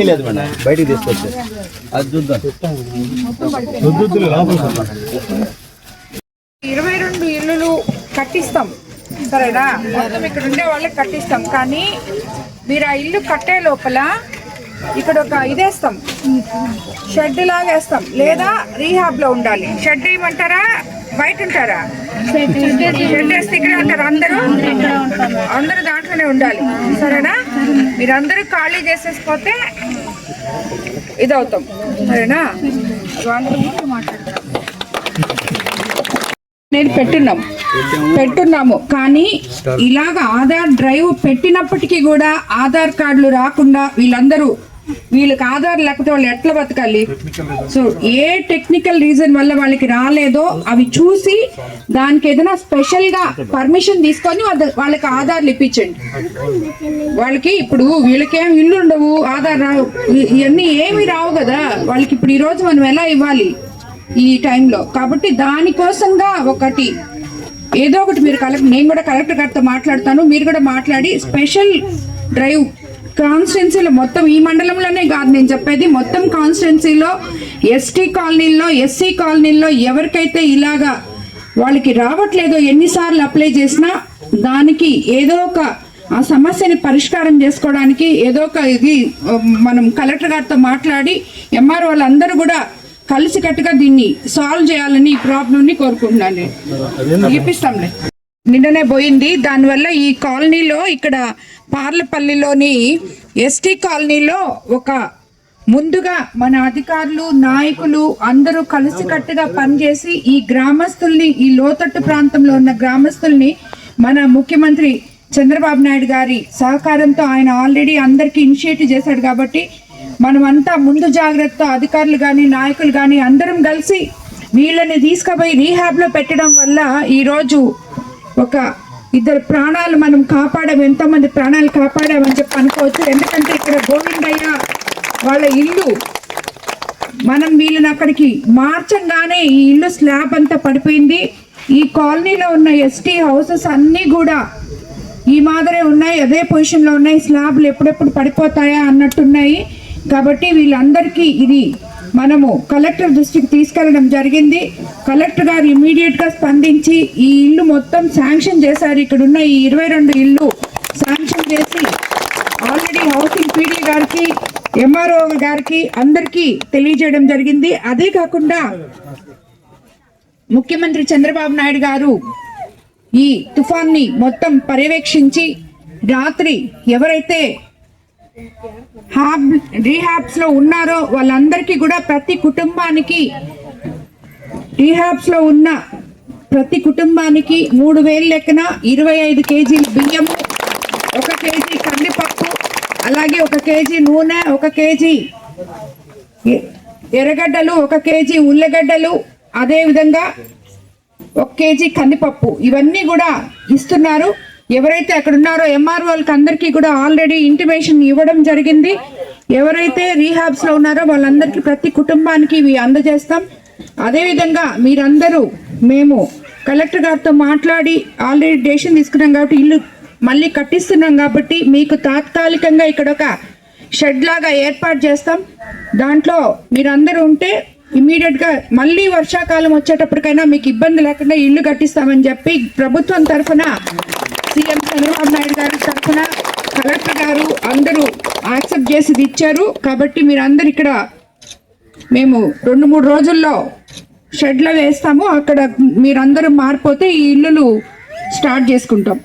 లేదు మేడం, బయటికి తీసుకొచ్చి అది చూద్దాం. 22 ఇల్లులు కట్టిస్తాం సరేనా, మొత్తం ఇక్కడ ఉండే వాళ్ళకి కట్టిస్తాం. కానీ మీరు ఆ ఇల్లు కట్టే లోపల ఇక్కడ ఒక ఇదేస్తాం, షెడ్ లాగా వేస్తాం, లేదా రీహాబ్ లో ఉండాలి. షెడ్ ఏమంటారా, బయట ఉంటారా? షెడ్ వేస్తే ఇక్కడ ఉంటారు అందరూ దాంట్లోనే ఉండాలి సరేనా. మీరందరూ ఖాళీ చేసేసిపోతే ఇదవుతాం సరేనా. నేను పెట్టున్నాము కానీ ఇలాగ ఆధార్ డ్రైవ్ పెట్టినప్పటికీ కూడా ఆధార్ కార్డులు రాకుండా వీళ్ళకి ఆధార్ లేకపోతే వాళ్ళు ఎట్లా బతకాలి? సో ఏ టెక్నికల్ రీజన్ వల్ల వాళ్ళకి రాలేదో అవి చూసి దానికి ఏదైనా స్పెషల్ గా పర్మిషన్ తీసుకొని వాళ్ళకి ఆధార్లు ఇప్పించండి. వాళ్ళకి ఇప్పుడు వీళ్ళకేం ఇల్లు ఉండవు, ఆధార్ రావు, ఇవన్నీ ఏమి రావు కదా వాళ్ళకి. ఇప్పుడు ఈ రోజు మనం ఎలా ఇవ్వాలి ఈ టైంలో? కాబట్టి దానికోసంగా ఏదో ఒకటి మీరు నేను కూడా కలెక్టర్ గారితో మాట్లాడతాను, మీరు కూడా మాట్లాడి స్పెషల్ డ్రైవ్ కాన్స్టిట్యున్సీలో మొత్తం ఈ మండలంలోనే కాదు నేను చెప్పేది, మొత్తం కాన్స్టిట్యున్సీలో ఎస్టీ కాలనీల్లో ఎస్సీ కాలనీల్లో ఎవరికైతే ఇలాగా వాళ్ళకి రావట్లేదో ఎన్నిసార్లు అప్లై చేసినా దానికి ఏదో ఒక ఆ సమస్యని పరిష్కారం చేసుకోవడానికి ఏదో ఒక ఇది మనం కలెక్టర్ గారితో మాట్లాడి ఎంఆర్ఓ వాళ్ళందరూ కూడా కలిసికట్టుగా దీన్ని సాల్వ్ చేయాలని ఈ ప్రాబ్లంని కోరుకుంటున్నాను. ఇప్పిస్తాంలే, నిన్ననే పోయింది. దానివల్ల ఈ కాలనీలో ఇక్కడ పార్లపల్లిలోని ఎస్టీ కాలనీలో ముందుగా మన అధికారులు నాయకులు అందరూ కలిసికట్టుగా పనిచేసి ఈ గ్రామస్తుల్ని, ఈ లోతట్టు ప్రాంతంలో ఉన్న గ్రామస్తుల్ని మన ముఖ్యమంత్రి చంద్రబాబు నాయుడు గారి సహకారంతో ఆయన ఆల్రెడీ అందరికీ ఇనిషియేటివ్ చేశాడు. కాబట్టి మనమంతా ముందు జాగ్రత్త, అధికారులు కానీ నాయకులు కానీ అందరం కలిసి వీళ్ళని తీసుకుపోయి రీహాబ్లో పెట్టడం వల్ల ఈరోజు ఇద్దరు ప్రాణాలు మనం కాపాడాం, ఎంతోమంది ప్రాణాలు కాపాడామని చెప్పి అనుకోవచ్చు. ఎందుకంటే ఇక్కడ గోవిందయ్య వాళ్ళ ఇల్లు మనం వీళ్ళని అక్కడికి మార్చంగానే ఈ ఇల్లు స్లాబ్ అంతా పడిపోయింది. ఈ కాలనీలో ఉన్న ఎస్టీ హౌసెస్ అన్నీ కూడా ఈ మాదిరే ఉన్నాయి, అదే పొజిషన్లో ఉన్నాయి, స్లాబ్లు ఎప్పుడెప్పుడు పడిపోతాయా అన్నట్టున్నాయి. కాబట్టి వీళ్ళందరికీ ఇది మనము కలెక్టర్ దృష్టికి తీసుకెళ్లడం జరిగింది. కలెక్టర్ గారు ఇమీడియట్గా స్పందించి ఈ ఇల్లు మొత్తం శాంక్షన్ చేశారు. ఇక్కడ ఉన్న ఈ 22 ఇల్లు శాంక్షన్ చేసి ఆల్రెడీ హౌసింగ్ పీడీ గారికి ఎంఆర్ఓ గారికి అందరికీ తెలియజేయడం జరిగింది. అదే కాకుండా ముఖ్యమంత్రి చంద్రబాబు నాయుడు గారు ఈ తుఫాన్ని మొత్తం పర్యవేక్షించి రాత్రి ఎవరైతే రీహాబ్స్ లో ఉన్నారో వాళ్ళందరికీ కూడా ప్రతి కుటుంబానికి రీహాబ్స్ లో ఉన్న ప్రతి కుటుంబానికి 3000 లెక్కన 25 కేజీలు బియ్యము, 1 కేజీ కందిపప్పు, అలాగే 1 కేజీ నూనె, 1 కేజీ ఎర్రగడ్డలు, 1 కేజీ ఉల్లగడ్డలు, అదేవిధంగా 1 కేజీ కందిపప్పు ఇవన్నీ కూడా ఇస్తున్నారు. ఎవరైతే అక్కడ ఉన్నారో ఎంఆర్ఓలకు అందరికీ కూడా ఆల్రెడీ ఇంటిమేషన్ ఇవ్వడం జరిగింది. ఎవరైతే రీహాబ్స్ లో ఉన్నారో వాళ్ళందరికీ ప్రతి కుటుంబానికి ఇవి అందజేస్తాం. అదేవిధంగా మీరందరూ మేము కలెక్టర్ గారితో మాట్లాడి ఆల్రెడీ డెసిషన్ తీసుకున్నాం కాబట్టి ఇల్లు మళ్ళీ కట్టిస్తున్నాం కాబట్టి మీకు తాత్కాలికంగా ఇక్కడ ఒక షెడ్ లాగా ఏర్పాటు చేస్తాం. దాంట్లో మీరందరూ ఉంటే ఇమీడియట్గా మళ్ళీ వర్షాకాలం వచ్చేటప్పటికైనా మీకు ఇబ్బంది లేకుండా ఇల్లు కట్టిస్తామని చెప్పి ప్రభుత్వం తరఫున సీఎం చంద్రబాబు నాయుడు గారి తరఫున కలెక్టర్ గారు అందరూ యాక్సెప్ట్ చేసి ఇచ్చారు. కాబట్టి మీరందరూ ఇక్కడ మేము 2-3 రోజుల్లో షెడ్లో వేస్తాము. అక్కడ మీరందరూ మారిపోతే ఈ ఇల్లులు స్టార్ట్ చేసుకుంటాం.